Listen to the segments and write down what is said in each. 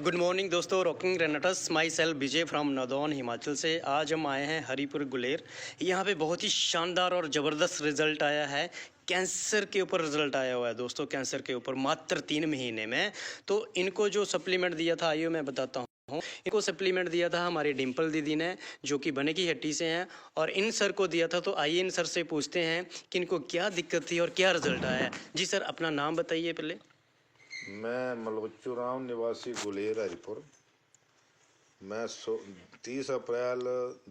Good morning दोस्तों, rocking रेनेटस my self Vijay from Nadaun Himachal से। आज हम आए हैं हरिपुर गुलेर। यहाँ पे बहुत ही शानदार और ज़बरदस्त रिज़ल्ट आया है। कैंसर के ऊपर रिज़ल्ट आया हुआ है दोस्तों, कैंसर के ऊपर मात्र 3 महीने में। तो इनको जो सप्लीमेंट दिया था, आइए मैं बताता हूँ। इनको सप्लीमेंट दिया था हमारी डिम्पल दीदी ने, जो कि बने की हट्टी से हैं, और इन सर को दिया था। तो आइए इन सर से पूछते हैं कि इनको क्या दिक्कत थी और क्या रिज़ल्ट आया है। जी सर, अपना नाम बताइए पहले। मैं मलोचू राम निवासी गुलेर हरिपुर। मैं 30 अप्रैल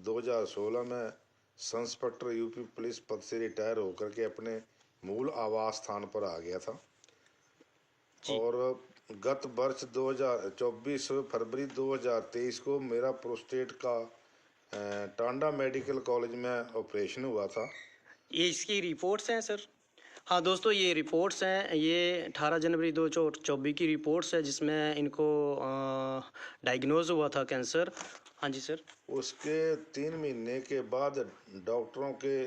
2016 में सब इंस्पेक्टर यूपी पुलिस पद से रिटायर होकर के अपने मूल आवास स्थान पर आ गया था। और गत वर्ष 2024 फरवरी 2023 को मेरा प्रोस्टेट का टांडा मेडिकल कॉलेज में ऑपरेशन हुआ था। ये इसकी रिपोर्ट्स हैं सर। हाँ दोस्तों, ये रिपोर्ट्स हैं। ये 18 जनवरी 2024 की रिपोर्ट्स है, जिसमें इनको डायग्नोज हुआ था कैंसर। हाँ जी सर। उसके 3 महीने के बाद डॉक्टरों के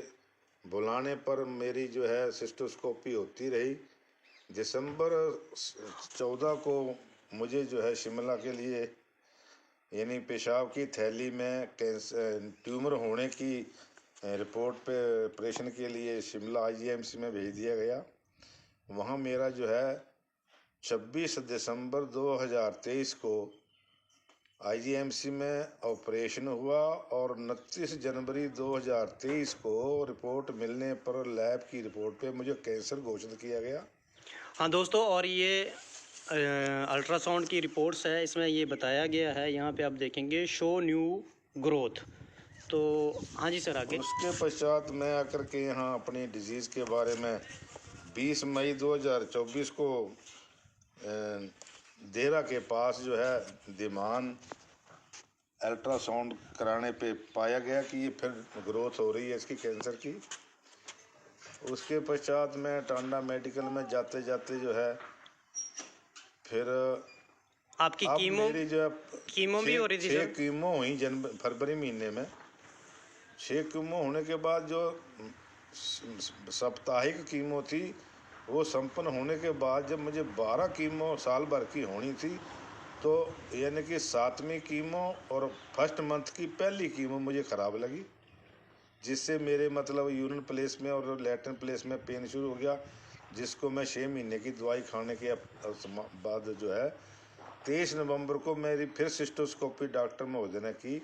बुलाने पर मेरी जो है सिस्टोस्कोपी होती रही। दिसंबर 14 को मुझे जो है शिमला के लिए, यानी पेशाब की थैली में कैंसर ट्यूमर होने की रिपोर्ट पे ऑपरेशन के लिए शिमला IGMC में भेज दिया गया। वहाँ मेरा जो है 26 दिसंबर 2023 को IGMC में ऑपरेशन हुआ और 29 जनवरी 2023 को रिपोर्ट मिलने पर लैब की रिपोर्ट पे मुझे कैंसर घोषित किया गया। हाँ दोस्तों, और ये अल्ट्रासाउंड की रिपोर्ट्स है। इसमें ये बताया गया है, यहाँ पे आप देखेंगे, शो न्यू ग्रोथ। तो हाँ जी सर, आगे। उसके पश्चात मैं आकर के यहाँ अपनी डिजीज़ के बारे में 20 मई 2024 को देरा के पास जो है दिमान अल्ट्रासाउंड कराने पे पाया गया कि ये फिर ग्रोथ हो रही है इसकी कैंसर की। उसके पश्चात मैं टांडा मेडिकल में जाते जाते जो है फिर आपकी कीमो मेरी जो भी हो रही थी सर? 6 कीमो हुई फरवरी महीने में। 6 कीमो होने के बाद जो साप्ताहिक कीमो थी, वो संपन्न होने के बाद जब मुझे 12 कीमो साल भर की होनी थी, तो यानी कि 7वीं कीमो और फर्स्ट मंथ की पहली कीमो मुझे ख़राब लगी, जिससे मेरे मतलब यूरिन प्लेस में और लैट्रिन प्लेस में पेन शुरू हो गया, जिसको मैं 6 महीने की दवाई खाने के बाद जो है 23 नवंबर को मेरी फिर सिस्टोस्कोपी डॉक्टर महोदय ने की।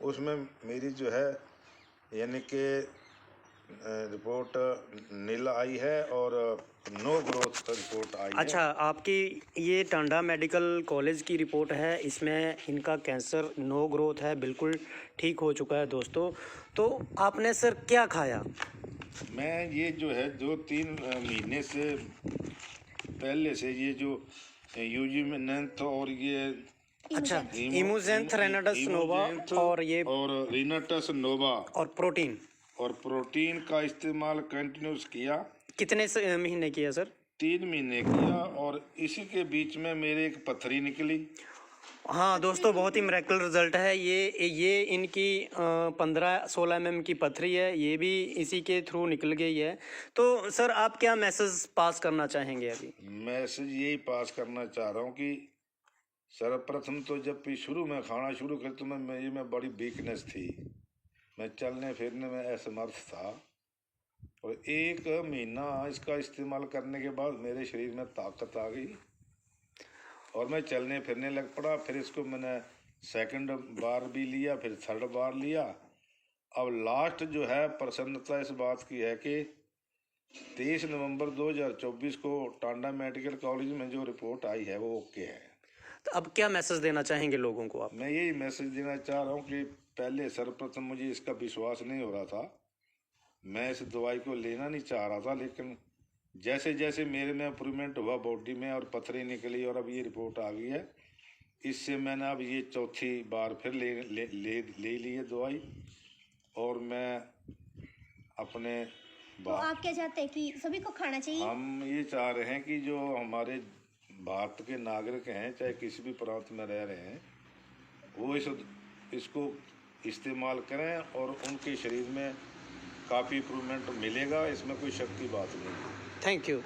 उसमें मेरी जो है यानी कि रिपोर्ट नीला आई है और नो ग्रोथ रिपोर्ट आई है। अच्छा, आपकी ये टांडा मेडिकल कॉलेज की रिपोर्ट है। इसमें इनका कैंसर नो ग्रोथ है, बिल्कुल ठीक हो चुका है दोस्तों। तो आपने सर क्या खाया? मैं ये जो है 2-3 महीने से पहले से ये जो यूजीमेंथ और ये अच्छा, इमोजेंथ, रेनाटस नोवा और ये और रेनाटस नोवा और प्रोटीन का इस्तेमाल कंटिन्यूस किया। कितने महीने किया सर? 3 महीने किया और इसी के बीच में मेरे एक पथरी निकली। हाँ दोस्तों, बहुत ही मिरेकल रिजल्ट है। ये इनकी 15-16 mm की पथरी है, ये भी इसी के थ्रू निकल गई है। तो सर, आप क्या मैसेज पास करना चाहेंगे अभी? मैसेज यही पास करना चाह रहा हूँ कि सर्वप्रथम तो जब भी शुरू में खाना शुरू कर तो मैं बड़ी वीकनेस थी, मैं चलने फिरने में असमर्थ था। और 1 महीना इसका इस्तेमाल करने के बाद मेरे शरीर में ताकत आ गई और मैं चलने फिरने लग पड़ा। फिर इसको मैंने सेकंड बार भी लिया, फिर थर्ड बार लिया। अब लास्ट जो है प्रसन्नता इस बात की है कि 23 नवंबर 2024 को टांडा मेडिकल कॉलेज में जो रिपोर्ट आई है वो ओके है। तो अब क्या मैसेज देना चाहेंगे लोगों को आप? मैं यही मैसेज देना चाह रहा हूँ कि पहले सर्वप्रथम मुझे इसका विश्वास नहीं हो रहा था, मैं इस दवाई को लेना नहीं चाह रहा था, लेकिन जैसे जैसे मेरे में इम्प्रूवमेंट हुआ बॉडी में और पथरी निकली और अब ये रिपोर्ट आ गई है, इससे मैंने अब ये चौथी बार फिर ले ली है दवाई। और मैं अपने तो आप क्या चाहते हैं कि सभी को खाना चाहिए? हम ये चाह रहे हैं कि जो हमारे भारत के नागरिक हैं, चाहे किसी भी प्रांत में रह रहे हैं, वो इसको इस्तेमाल करें और उनके शरीर में काफ़ी इम्प्रूवमेंट मिलेगा। इसमें कोई शक की बात नहीं। Thank you.